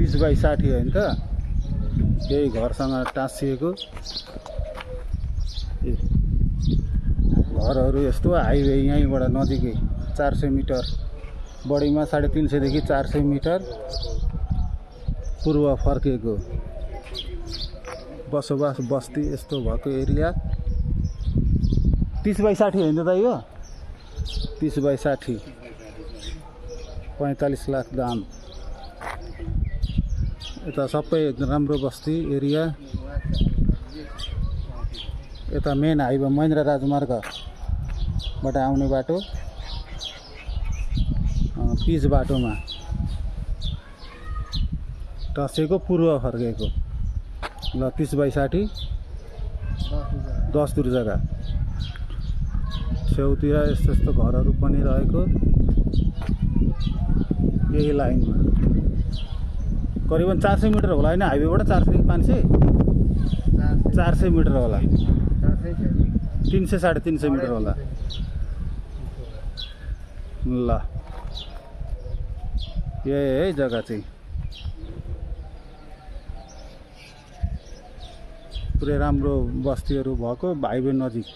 30/60 होइन त, यही घरसँग टाँसिएको घरहरू यस्तो। हाइवे यहीँबाट नजिकै 400 मिटर, बढीमा 350 देखि 400 मिटर पूर्व फर्केको बसोबास बस्ती यस्तो भएको एरिया। 30/60 होइन त यो, 30/60 45 लाख दाम। यता सबै राम्रो बस्ती एरिया। यता मेन हाइवे महेन्द्र राजमार्गबाट आउने बाटो, पिच बाटोमा टसेको पूर्व फर्केको। ल 30/60 10 दूर जग्गा छेउतिर यस्तो यस्तो घरहरू पनि रहेको यही लाइनमा। करिबन 400 मिटर होला होइन हाइवेबाट, 400 देखि 500 400 मिटर होला, 300 350 मिटर होला। ल यही है जग्गा चाहिँ, पुरै राम्रो बस्तीहरू भएको हाइवे नजिक।